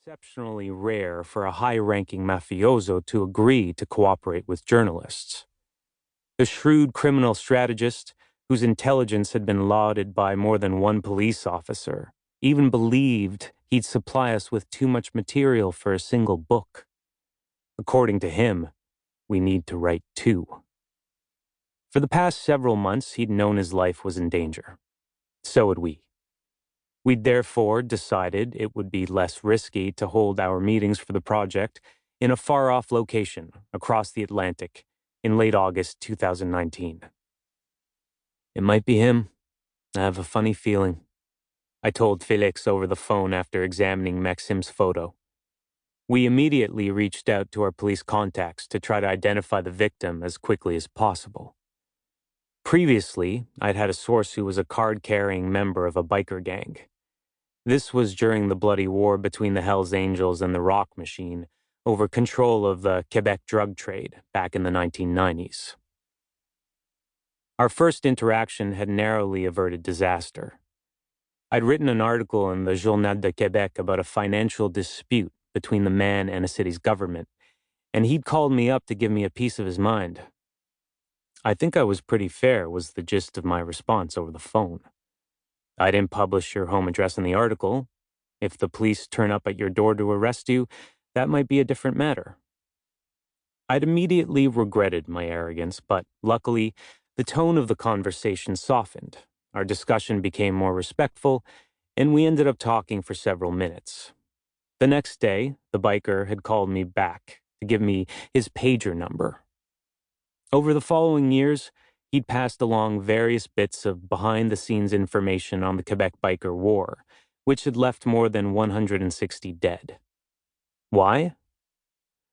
exceptionally rare for a high-ranking mafioso to agree to cooperate with journalists. The shrewd criminal strategist, whose intelligence had been lauded by more than one police officer, even believed he'd supply us with too much material for a single book. According to him, we need to write two. For the past several months, he'd known his life was in danger. So had we. We'd therefore decided it would be less risky to hold our meetings for the project in a far-off location across the Atlantic in late August 2019. It might be him. I have a funny feeling, I told Félix over the phone after examining Maxim's photo. We immediately reached out to our police contacts to try to identify the victim as quickly as possible. Previously, I'd had a source who was a card-carrying member of a biker gang. This was during the bloody war between the Hells Angels and the Rock Machine over control of the Quebec drug trade back in the 1990s. Our first interaction had narrowly averted disaster. I'd written an article in the Journal de Québec about a financial dispute between the man and a city's government, and he'd called me up to give me a piece of his mind. I think I was pretty fair, was the gist of my response over the phone. I didn't publish your home address in the article. If the police turn up at your door to arrest you, that might be a different matter. I'd immediately regretted my arrogance, but luckily, the tone of the conversation softened. Our discussion became more respectful, and we ended up talking for several minutes. The next day, the biker had called me back to give me his pager number. Over the following years, he'd passed along various bits of behind-the-scenes information on the Quebec Biker War, which had left more than 160 dead. Why?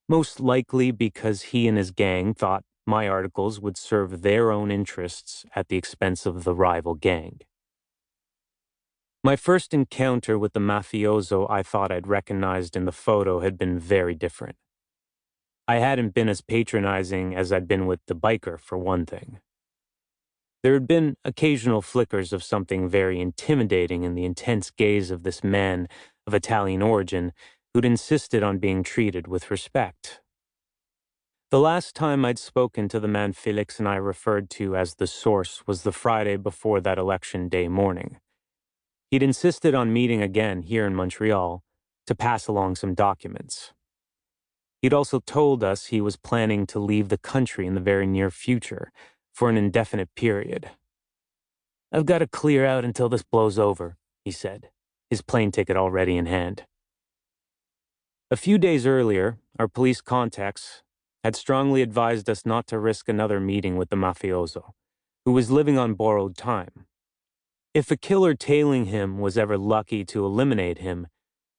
Most likely because he and his gang thought my articles would serve their own interests at the expense of the rival gang. My first encounter with the mafioso I thought I'd recognized in the photo had been very different. I hadn't been as patronizing as I'd been with the biker, for one thing. There had been occasional flickers of something very intimidating in the intense gaze of this man of Italian origin who'd insisted on being treated with respect. The last time I'd spoken to the man Félix and I referred to as the source was the Friday before that election day morning. He'd insisted on meeting again here in Montreal to pass along some documents. He'd also told us he was planning to leave the country in the very near future for an indefinite period. I've got to clear out until this blows over, he said, his plane ticket already in hand. A few days earlier, our police contacts had strongly advised us not to risk another meeting with the mafioso, who was living on borrowed time. If a killer tailing him was ever lucky to eliminate him,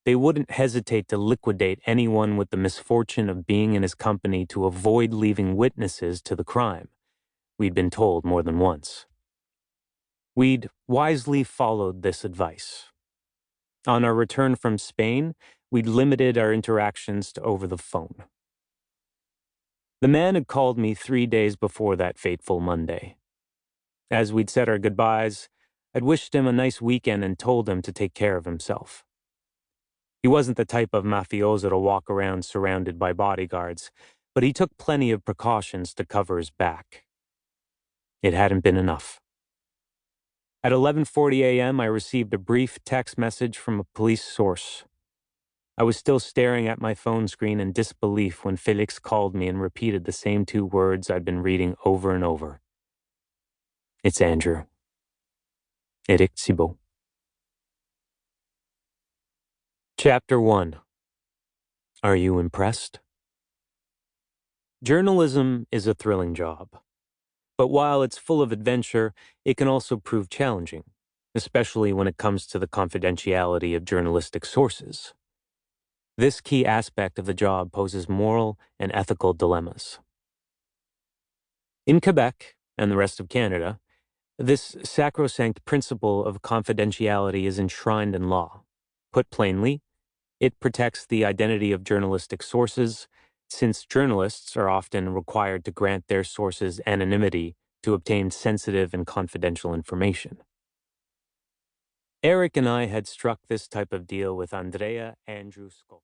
they wouldn't hesitate to liquidate anyone with the misfortune of being in his company to avoid leaving witnesses to the crime, we'd been told more than once. We'd wisely followed this advice. On our return from Spain, we'd limited our interactions to over the phone. The man had called me 3 days before that fateful Monday. As we'd said our goodbyes, I'd wished him a nice weekend and told him to take care of himself. He wasn't the type of mafioso to walk around surrounded by bodyguards, but he took plenty of precautions to cover his back. It hadn't been enough. At 11:40 a.m., I received a brief text message from a police source. I was still staring at my phone screen in disbelief when Félix called me and repeated the same 2 words I'd been reading over and over. It's Andrew. Eric Thibault. Chapter 1. Are you impressed? Journalism is a thrilling job. But while it's full of adventure, it can also prove challenging, especially when it comes to the confidentiality of journalistic sources. This key aspect of the job poses moral and ethical dilemmas. In Quebec and the rest of Canada, this sacrosanct principle of confidentiality is enshrined in law. Put plainly, it protects the identity of journalistic sources, since journalists are often required to grant their sources anonymity to obtain sensitive and confidential information. Eric and I had struck this type of deal with Andrew Scoppa.